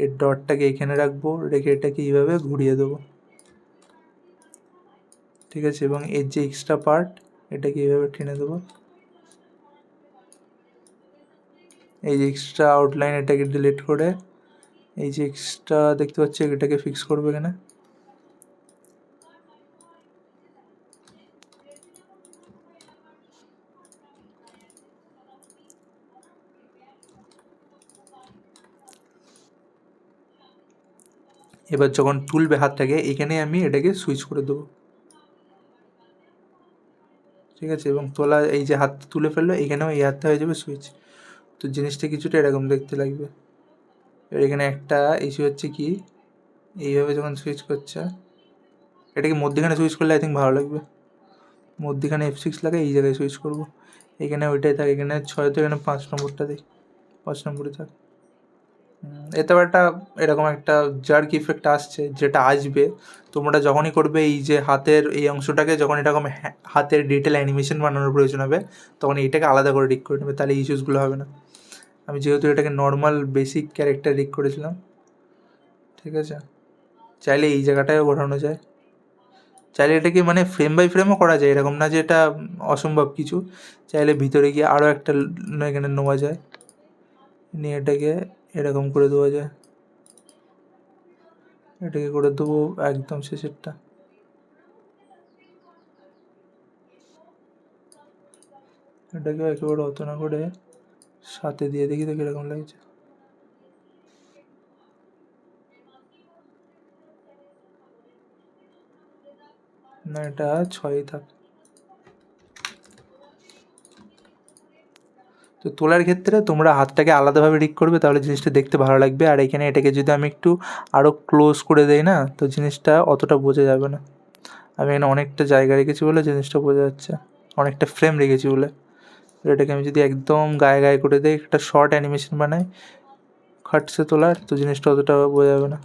Speaker 1: এর ডটটাকে এখানে রাখবো, রেখে এটাকে এইভাবে ঘুরিয়ে দেবো, ঠিক আছে, এবং এর যে এক্সট্রা পার্ট এটাকে এইভাবে টেনে দেবো, এই যে এক্সট্রা আউটলাইন এটাকে ডিলিট করে এই যে এক্সট্রা দেখতে পাচ্ছি এটাকে ফিক্স করবো এখানে। এবার যখন তুলবে হাতটাকে, এখানে আমি এটাকে সুইচ করে দেবো, ঠিক আছে, এবং তোলা এই যে হাত তুলে ফেললো, এখানেও এই হাতটা হয়ে যাবে সুইচ। তো জিনিসটা কিছুটা এরকম দেখতে লাগবে। এবার এখানে একটা ইস্যু হচ্ছে কি, এইভাবে যখন সুইচ করছে, এটাকে মধ্যখানে সুইচ করলে আই থিঙ্ক ভালো লাগবে। মধ্যখানে F6 লাগে, এই জায়গায় সুইচ করবো, এখানে ওইটাই থাক, এখানে 6 তো এখানে 5 নম্বরটা দিই, 5 নম্বরে থাক। এতেও একটা এরকম একটা জার্ক ইফেক্ট আসছে, যেটা আসবে তোমরা যখনই করবে এই যে হাতের এই অংশটাকে, যখন এরকম হাতের ডিটেল অ্যানিমেশন বানানোর প্রয়োজন হবে, তখন এইটাকে আলাদা করে রিক করে নেবে, তাহলে এই ইস্যুসগুলো হবে না। আমি যেহেতু এটাকে নর্মাল বেসিক ক্যারেক্টার রিক করেছিলাম, ঠিক আছে, চাইলে এই জায়গাটায় ঘোরানো যায়, চাইলে এটাকে মানে ফ্রেম বাই ফ্রেমও করা যায়, এরকম না যে এটা অসম্ভব কিছু। চাইলে ভিতরে গিয়ে আরও একটা এখানে নেওয়া যায়, নিয়ে এটাকে এরকম করে দেওয়া যায়, এটাকে করে দেবো একদম শেষেরটা। এটাকে একেবারে অত না করে সাথে দিয়ে দেখি তো কীরকম লাগছে। না, এটা 6ই থাক। তো তোলার ক্ষেত্রে তোমরা হাতটাকে আলাদাভাবে রিগ করবে, তাহলে জিনিসটা দেখতে ভালো লাগবে। আর এখানে এটাকে যদি আমি একটু আরও ক্লোজ করে দেই না, তো জিনিসটা অতটা বোঝা যাবে না। আমি এখানে অনেকটা জায়গা রেখেছি বলে জিনিসটা বোঝা যাচ্ছে, অনেকটা ফ্রেম রেখেছি বলে। এটাকে আমি যদি একদম গায়ে গায়ে করে দিই, একটা শর্ট অ্যানিমেশন বানাই খাটসে তোলার, তো জিনিসটা অতটা বোঝা যাবে না।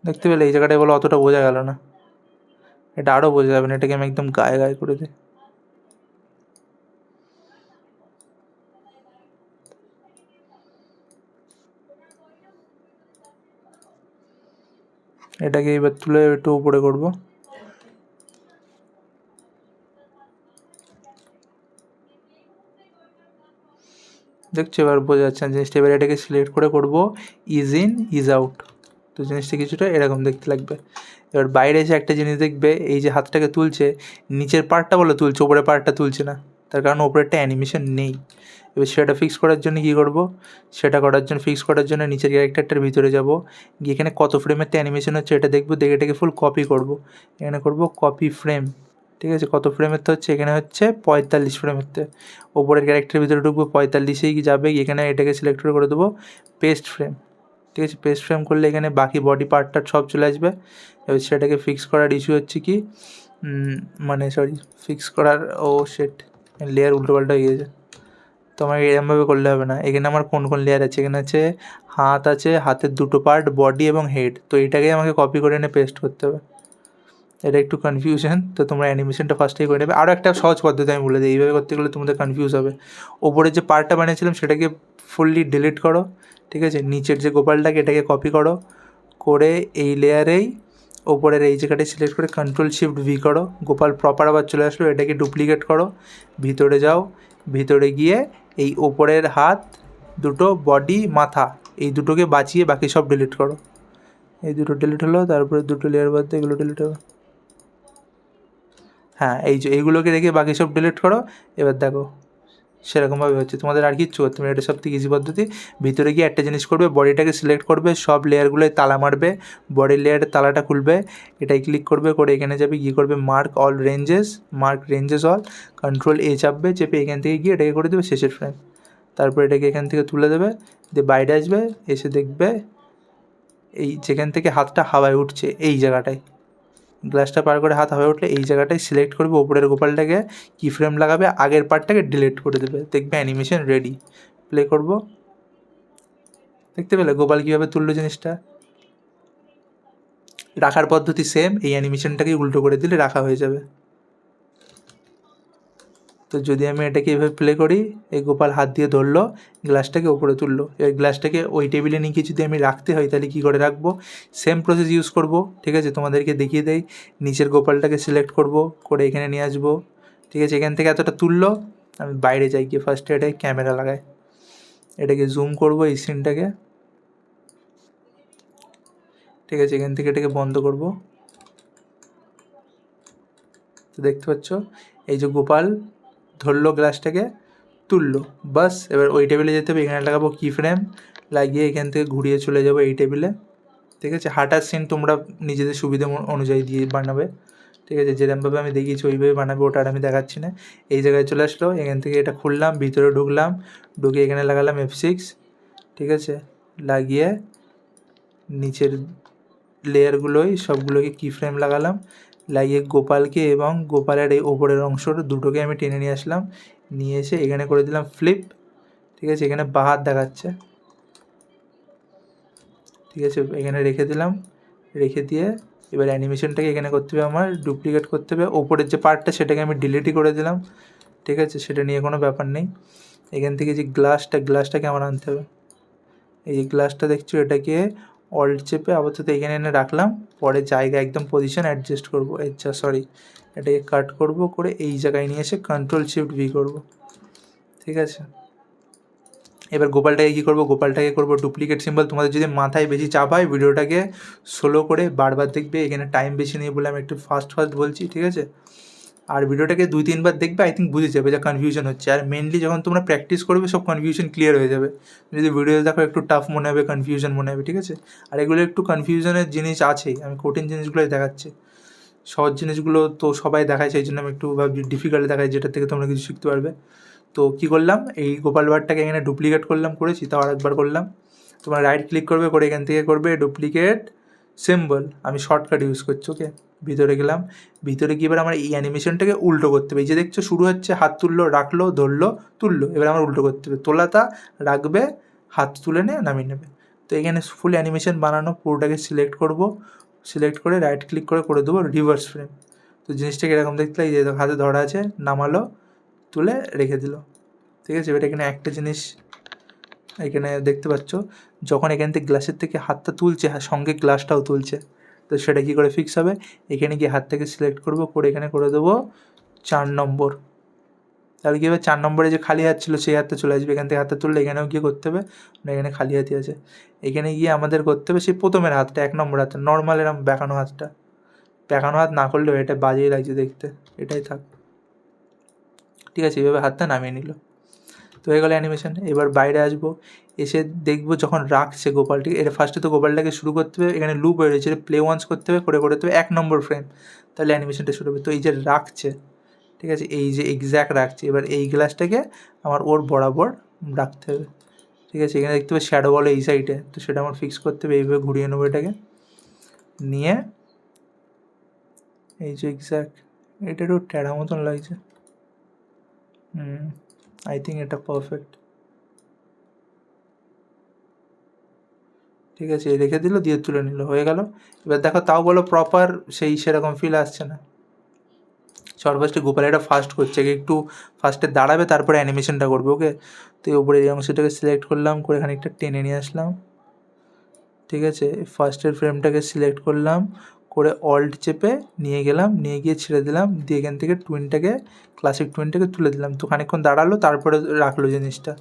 Speaker 1: দেখতে পেলে এই জায়গাটায় বলে অতটা বোঝা গেল না, এটা আরও বোঝা যাবে না। এটাকে আমি একদম গায়ে গায়ে করে দিই। এটাকে এবার তুলে একটু উপরে করবো। দেখছো এবার বোঝা যাচ্ছে না জিনিসটা। এবার এটাকে সিলেক্ট করে করবো ইজ ইন ইজ আউট, তো জিনিসটা কিছুটা এরকম দেখতে লাগবে। এবার বাইরে এসে একটা জিনিস দেখবে, এই যে হাতটাকে তুলছে, নিচের পার্টটা বলে তুলছে, ওপরের পার্টটা তুলছে না, তার কারণ ওপরেরটা অ্যানিমেশন নেই। এবার সেটা ফিক্স করার জন্য কী করবো, সেটা করার জন্য ফিক্স করার জন্য নিচের ক্যারেক্টারটার ভিতরে যাব, গিয়ে এখানে কত ফ্রেমের অ্যানিমেশন হচ্ছে এটা দেখবো, দেখে এটাকে ফুল কপি করব। এখানে করব কপি ফ্রেম, ঠিক আছে। কত ফ্রেমের তো হচ্ছে, এখানে হচ্ছে 45 ফ্রেমের। ওপরের ক্যারেক্টারের ভিতরে ঢুকবো, 45এই যাবে, এখানে এটাকে সিলেক্ট করে দেবো পেস্ট ফ্রেম, ঠিক আছে। পেস্ট ফ্রেম করলে এখানে বাকি বডি পার্টটা সব চলে আসবে। এবার সেটাকে ফিক্স করার ইস্যু হচ্ছে কি, মানে সরি ফিক্স করার, ও সেট লেয়ার উল্টোপাল্টা হয়ে গেছে। তো আমাকে এরমভাবে করলে হবে না। এখানে আমার কোন কোন লেয়ার আছে, এখানে আছে হাত আছে, হাতের দুটো পার্ট, বডি এবং হেড, তো এটাকেই আমাকে কপি করে এনে পেস্ট করতে হবে। এটা একটু কনফিউশন, তো তোমরা অ্যানিমেশনটা ফার্স্টেই করে নেবে। আরও একটা সহজ পদ্ধতি আমি বলে দিই, এইভাবে করতে গেলে তোমাদের কনফিউজ হবে। ওপরে যে পার্টটা বানিয়েছিলাম সেটাকে ফুললি ডিলিট করো, ঠিক আছে। নিচের যে গোপালটাকে এটাকে কপি করো, করে এই লেয়ারেই ওপরের এই জায়গাটায় সিলেক্ট করে Ctrl+Shift+V করো, গোপাল প্রপার আবার চলে আসলো। এটাকে ডুপ্লিকেট করো, ভিতরে যাও, ভিতরে গিয়ে এই ওপরের হাত দুটো, বডি, মাথা, এই দুটোকে বাঁচিয়ে বাকি সব ডিলিট করো। এই দুটো ডিলিট হলো, তারপরে দুটো লেয়ার বাদ দিয়ে এগুলো ডিলিট হবে। হ্যাঁ, এই যে এইগুলোকে রেখে বাকি সব ডিলিট করো। এবার দেখো সেরকমভাবে হচ্ছে, তোমাদের আর কিচ্ছু করতে হবে। এটা সবথেকে ইজি পদ্ধতি। ভিতরে গিয়ে একটা জিনিস করবে, বডিটাকে সিলেক্ট করবে, সব লেয়ারগুলোয় তালা মারবে, বডির লেয়ারের তালাটা খুলবে, এটাই ক্লিক করবে, করে এখানে যাবে, গিয়ে করবে mark all ranges, mark ranges all, Ctrl+A চাপবে, চেপে এখান থেকে গিয়ে এটাকে করে দেবে শেষের ফ্রেম। তারপর এটাকে এখান থেকে তুলে দেবে, দিয়ে বাইরে আসবে, এসে দেখবে এই যেখান থেকে হাতটা হাওয়ায় উঠছে এই জায়গাটায়, গ্লাসটা পার করে হাত হয়ে উঠলে এই জায়গাটায় সিলেক্ট করবে, ওপরের গোপালটাকে কি ফ্রেম লাগাবে, আগের পার্টটাকে ডিলিট করে দেবে, দেখবে অ্যানিমেশন রেডি। প্লে করব, দেখতে পেলে গোপাল কীভাবে তুললো জিনিসটা। রাখার পদ্ধতি সেম, এই অ্যানিমেশনটাকে উল্টো করে দিলে রাখা হয়ে যাবে। তো যদি আমি এটাকে এভাবে প্লে করি, এই গোপাল হাত দিয়ে ধরলো, গ্লাসটাকে ওপরে তুললো। এই গ্লাসটাকে ওই টেবিলে নিয়ে গিয়ে যদি আমি রাখতে হয় তাহলে কী করে রাখবো, সেম প্রসেস ইউজ করব, ঠিক আছে। তোমাদেরকে দেখিয়ে দেই, নিচের গোপালটাকে সিলেক্ট করব, করে এখানে নিয়ে আসবো, ঠিক আছে। এখান থেকে এতটা তুললো, আমি বাইরে যাই, গিয়ে ফার্স্টে এটাকে ক্যামেরা লাগাই, এটাকে জুম করব এই সিনটাকে, ঠিক আছে। এখান থেকে এটাকে বন্ধ করব। তো দেখতে পাচ্ছ এই যে গোপাল ধরলো, গ্লাসটাকে তুললো, বাস। এবার ওই টেবিলে যেতে হবে, এখানে লাগাবো কি ফ্রেম, লাগিয়ে এখান থেকে ঘুরিয়ে চলে যাবো এই টেবিলে, ঠিক আছে। হাঁটার সিন তোমরা নিজেদের সুবিধা অনুযায়ী দিয়ে বানাবে, ঠিক আছে। যেরকমভাবে আমি দেখিয়েছি ওইভাবে বানাবে, ওটা আর আমি দেখাচ্ছি না। এই জায়গায় চলে আসলো, এখান থেকে এটা খুললাম, ভিতরে ঢুকলাম, ঢুকে এখানে লাগালাম F6, ঠিক আছে। লাগিয়ে নিচের লেয়ারগুলোই সবগুলোকে কি ফ্রেম লাগালাম, লাগিয়ে গোপালকে এবং গোপালের এই ওপরের অংশর দুটোকে আমি টেনে নিয়ে আসলাম, নিয়ে এসে এখানে করে দিলাম ফ্লিপ, ঠিক আছে। এখানে বাঁ হাত দেখাচ্ছে, ঠিক আছে। এখানে রেখে দিলাম, রেখে দিয়ে এবার অ্যানিমেশনটাকে এখানে করতে হবে, আমার ডুপ্লিকেট করতে হবে। ওপরের যে পার্টটা সেটাকে আমি ডিলিটই করে দিলাম, ঠিক আছে। সেটা নিয়ে কোনো ব্যাপার নেই। এখান থেকে যে গ্লাসটাকে আমার আনতে হবে, এই যে গ্লাসটা দেখছো, এটাকে অল্ট চেপে আপাতত এখানে এনে রাখলাম, পরে জায়গা একদম পজিশন অ্যাডজাস্ট করবো, আচ্ছা সরি এটাকে কাট করব, করে এই জায়গায় নিয়ে এসে কন্ট্রোল শিফট ভি করব, ঠিক আছে। এবার গোপালটাকে কী করবো, গোপালটাকে করবো ডুপ্লিকেট সিম্বল। তোমাদের যদি মাথায় বেশি চাপ হয় ভিডিওটাকে স্লো করে বারবার দেখবে, এখানে টাইম বেশি নেই বলে আমি একটু ফাস্ট বলছি, ঠিক আছে। আর ভিডিওটাকে 2-3 বার দেখবে, আই থিঙ্ক বুঝে যাবে যে কনফিউশন হচ্ছে। আর মেনলি যখন তোমরা প্র্যাকটিস করবে সব কনফিউশন ক্লিয়ার হয়ে যাবে। যদি ভিডিও দেখো একটু টাফ মনে হবে, কনফিউশন মনে হবে, ঠিক আছে। আর এগুলো একটু কনফিউশনের জিনিস আছেই, আমি কঠিন জিনিসগুলোই দেখাচ্ছি। সহজ জিনিসগুলো তো সবাই দেখায়, সেই জন্য আমি একটু ভাবছি ডিফিকাল্ট দেখাই, যেটা থেকে তোমরা কিছু শিখতে পারবে। তো কী করলাম, এই গোপাল ভাঁড়টাকে এখানে ডুপ্লিকেট করলাম, করেছি তাও আরেকবার করলাম। তোমরা রাইট ক্লিক করবে, করে এখান থেকে করবে ডুপ্লিকেট সিম্বল, আমি শর্টকাট ইউজ করছি, ওকে। ভিতরে গেলাম, ভিতরে গিয়ে এবার আমার এই অ্যানিমেশনটাকে উল্টো করতে হবে। এই যে দেখছো শুরু হচ্ছে, হাত তুললো, রাখলো, ধরলো, তুললো, এবার আমার উল্টো করতে হবে। তোলাটা রাখবে, হাত তুলে নিয়ে নামিয়ে নেবে। তো এখানে ফুল অ্যানিমেশন বানানো, পুরোটাকে সিলেক্ট করব, সিলেক্ট করে রাইট ক্লিক করে দেবো রিভার্স ফ্রেম। তো জিনিসটাকে এরকম দেখতে, এই যে হাতে ধরা আছে, নামালো, তুলে রেখে দিল, ঠিক আছে। এবার এখানে একটা জিনিস এখানে দেখতে পাচ্ছ, যখন এখান থেকে গ্লাসের থেকে হাতটা তুলছে, সঙ্গে গ্লাসটাও তুলছে, তো সেটা কী করে ফিক্স হবে, এখানে গিয়ে হাত থেকে সিলেক্ট করব, করে এখানে করে দেবো 4 নম্বর। তাহলে কী হবে, 4 নম্বরে যে খালি হাত ছিল সেই হাতটা চলে আসবে, এখান থেকে হাতটা তুললে এখানেও গিয়ে করতে হবে, এখানে খালি হাতই আছে, এখানে গিয়ে আমাদের করতে হবে সেই প্রথমের হাতটা, 1 নম্বর হাতটা, নর্মাল এরম বেঁকানো হাতটা। বেঁকানো হাত না করলেও এটা বাজেই লাগছে দেখতে, এটাই থাক, ঠিক আছে। এইভাবে হাতটা নামিয়ে নিল, তো হয়ে গেলো অ্যানিমেশন। এবার বাইরে আসবো, এসে দেখবো যখন রাখছে গোপালটি, এটা ফার্স্টে তো গোপালটাকে শুরু করতে হবে, এখানে লুপ হয়ে রয়েছে, প্লে ওয়ান্স করতে হবে, করে করতে হবে 1 নম্বর ফ্রেম, তাহলে অ্যানিমেশনটা শুরু হবে। তো এই যে রাখছে, ঠিক আছে, এই যে এক্স্যাক্ট রাখছে, এবার এই গ্লাসটাকে আমার ওর বরাবর রাখতে হবে, ঠিক আছে। এখানে দেখতে হবে শ্যাডো বলো এই সাইডে, তো সেটা আমার ফিক্স করতে হবে, এইভাবে ঘুরিয়ে নেবো এটাকে নিয়ে, এই যে এক্স্যাক্ট, এটা একটু ট্যাড়া মতন লাগছে, আই থিঙ্ক এটা পারফেক্ট, ঠিক আছে। রেখে দিল, দিয়ে তুলে নিল, হয়ে গেল। এবার দেখো তাও বলো প্রপার সেরকম ফিল আসছে না। ফার্স্টে গোপালাটা ফার্স্ট করছে, একটু ফার্স্টে দাঁড়াবে, তারপরে অ্যানিমেশনটা করবে, ওকে। তো এই উপরে এই অংশটাকে সিলেক্ট করলাম, করে খানিকটা টেনে নিয়ে আসলাম, ঠিক আছে। ফার্স্টের ফ্রেমটাকে সিলেক্ট করলাম, করে অল্ট চেপে নিয়ে গেলাম, নিয়ে গিয়ে ছেড়ে দিলাম, দিয়ে এখান থেকে টুইনটাকে, ক্লাসিক টুইনটাকে তুলে দিলাম। তো খানিকক্ষণ দাঁড়ালো, তারপরে রাখলো জিনিসটা,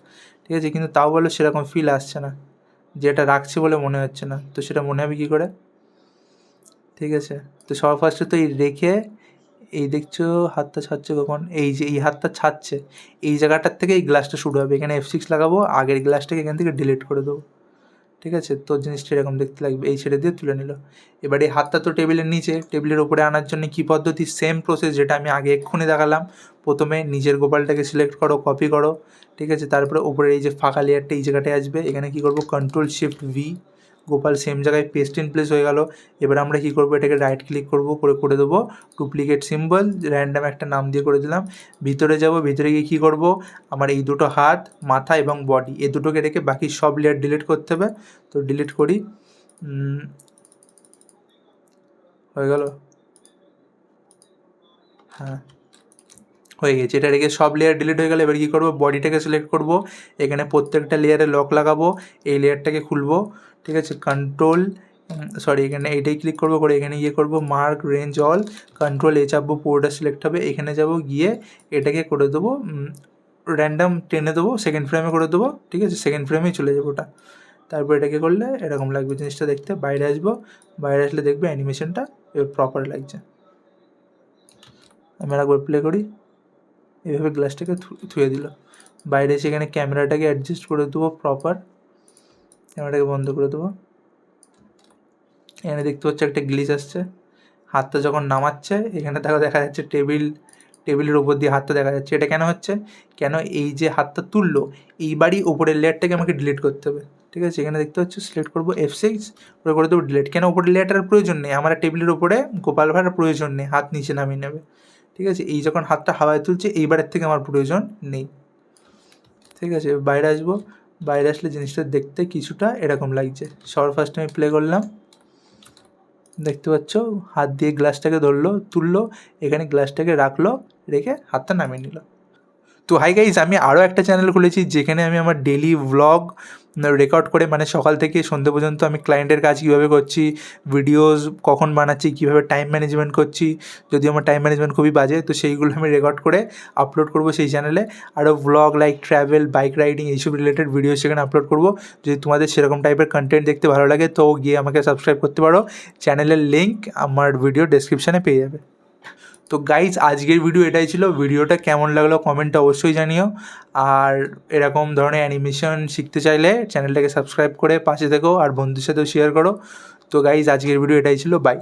Speaker 1: ঠিক আছে। কিন্তু তাও বলো সেরকম ফিল আসছে না, যেটা রাখছে বলে মনে হচ্ছে না। তো সেটা মনে হবে কী করে, ঠিক আছে। তো সবার ফার্স্টে তো এই রেখে, এই দেখছো হাতটা ছাড়ছে কখন, এই যে এই হাতটা ছাড়ছে, এই জায়গাটার থেকে এই গ্লাসটা শুরু হবে, এখানে F6 লাগাবো, আগের গ্লাসটাকে এখান থেকে ডিলিট করে দেবো, ঠিক আছে। তো জিনিসটা এরকম দেখতে লাগবে, এই ছেড়ে দিয়ে তুলে নিল। এবার এই হাতটা তো টেবিলের নিচে, টেবিলের উপরে আনার জন্য কী পদ্ধতি, সেম প্রসেস যেটা আমি আগে এক্ষুনি দেখালাম। প্রথমে নিজের গোপালটাকে সিলেক্ট করো, কপি করো, ঠিক আছে। তারপরে উপরে এই যে ফাঁকা লেয়ারটা এই জায়গাটায় আসবে, এখানে কী করবো, control shift V, Gopal same জায়গায় পেস্ট ইন প্লেস হয়ে গেল। এবার আমরা কী করবো, এটাকে রাইট ক্লিক করবো, করে দেবো ডুপ্লিকেট সিম্বল, র্যান্ডাম একটা নাম দিয়ে করে দিলাম। ভিতরে যাব, ভিতরে গিয়ে কী করবো, আমার এই দুটো হাত, মাথা এবং বডি, এই দুটোকে রেখে বাকি সব লেয়ার ডিলিট করতে হবে। তো ডিলিট করি, হয়ে গেল, হ্যাঁ হয়ে গেছে। এটা রেখে সব লেয়ার ডিলিট হয়ে গেলে এবার কী করবো, বডিটাকে সিলেক্ট করবো, এখানে প্রত্যেকটা লেয়ারে লক লাগাবো, এই লেয়ারটাকে খুলবো, ঠিক আছে। কন্ট্রোল সরি এখানে এইটাই ক্লিক করবো, করে এখানে গিয়ে করবো মার্ক রেঞ্জ অল, কন্ট্রোল এ চাপবো, পুরোটা সিলেক্ট হবে, এখানে যাব, গিয়ে এটাকে করে দেবো র্যান্ডাম টেনে দেবো, সেকেন্ড ফ্রেমে করে দেবো, ঠিক আছে। সেকেন্ড ফ্রেমেই চলে যাবো ওটা। তারপর এটাকে করলে এরকম লাগবে জিনিসটা দেখতে। বাইরে আসবো, বাইরে আসলে দেখবে অ্যানিমেশনটা এবার প্রপার লাগছে। আমি একবার প্লে করি, এইভাবে গ্লাসটাকে থুয়ে দিল। বাইরে এসে এখানে ক্যামেরাটাকে অ্যাডজাস্ট করে দেবো প্রপার, ক্যামেরাটাকে বন্ধ করে দেবো। এখানে দেখতে পাচ্ছ একটা গ্লিচ আসছে, হাতটা যখন নামাচ্ছে এখানে দেখা যাচ্ছে টেবিলের উপর দিয়ে হাতটা দেখা যাচ্ছে। এটা কেন হচ্ছে, কেন এই যে হাতটা তুললো, এইবারই ওপরের লেয়ারটাকে আমাকে ডিলিট করতে হবে, ঠিক আছে। এখানে দেখতে পাচ্ছ সিলেক্ট করবো F6, করে দেবো ডিলিট। কেন ওপরের লেয়ারটার প্রয়োজন নেই, আমার টেবিলের উপরে গোপাল ভাঁড়ার প্রয়োজন নেই, হাত নিচে নামিয়ে নেবে, ঠিক আছে। এই যখন হাতটা হাওয়ায় তুলছে এইবারের থেকে আমার প্রয়োজন নেই, ঠিক আছে। বাইরে আসবো, বাইরে আসলে জিনিসটা দেখতে কিছুটা এরকম লাগছে। সবার ফার্স্ট আমি প্লে করলাম, দেখতে পাচ্ছ হাত দিয়ে গ্লাসটাকে ধরলো, তুললো, এখানে গ্লাসটাকে রাখলো, রেখে হাতটা নামিয়ে নিল। তো হাই গাইজ, আমি আরও একটা চ্যানেল খুলেছি যেখানে আমি আমার ডেলি ভ্লগ রেকর্ড করে, মানে সকাল থেকে সন্ধ্যে পর্যন্ত আমি ক্লায়েন্টের কাজ কীভাবে করছি, ভিডিওস কখন বানাচ্ছি, কীভাবে টাইম ম্যানেজমেন্ট করছি, যদি আমার টাইম ম্যানেজমেন্ট খুবই বাজে তো সেইগুলো আমি রেকর্ড করে আপলোড করবো সেই চ্যানেলে। আরও blog like travel, bike riding এইসব রিলেটেড ভিডিও সেখানে আপলোড করবো। যদি তোমাদের সেরকম টাইপের কন্টেন্ট দেখতে ভালো লাগে তো গিয়ে আমাকে সাবস্ক্রাইব করতে পারো। চ্যানেলের লিঙ্ক আমার ভিডিও ডেসক্রিপশানে পেয়ে যাবে। তো গাইজ আজকের ভিডিও এটাই ছিল। ভিডিওটা কেমন লাগলো কমেন্টে অবশ্যই জানিও। আর এরকম ধরনের অ্যানিমেশন শিখতে চাইলে চ্যানেলটাকে সাবস্ক্রাইব করে পাশে থেকো আর বন্ধুদের সাথেও শেয়ার করো। তো গাইজ আজকের ভিডিও এটাই ছিল, বাই।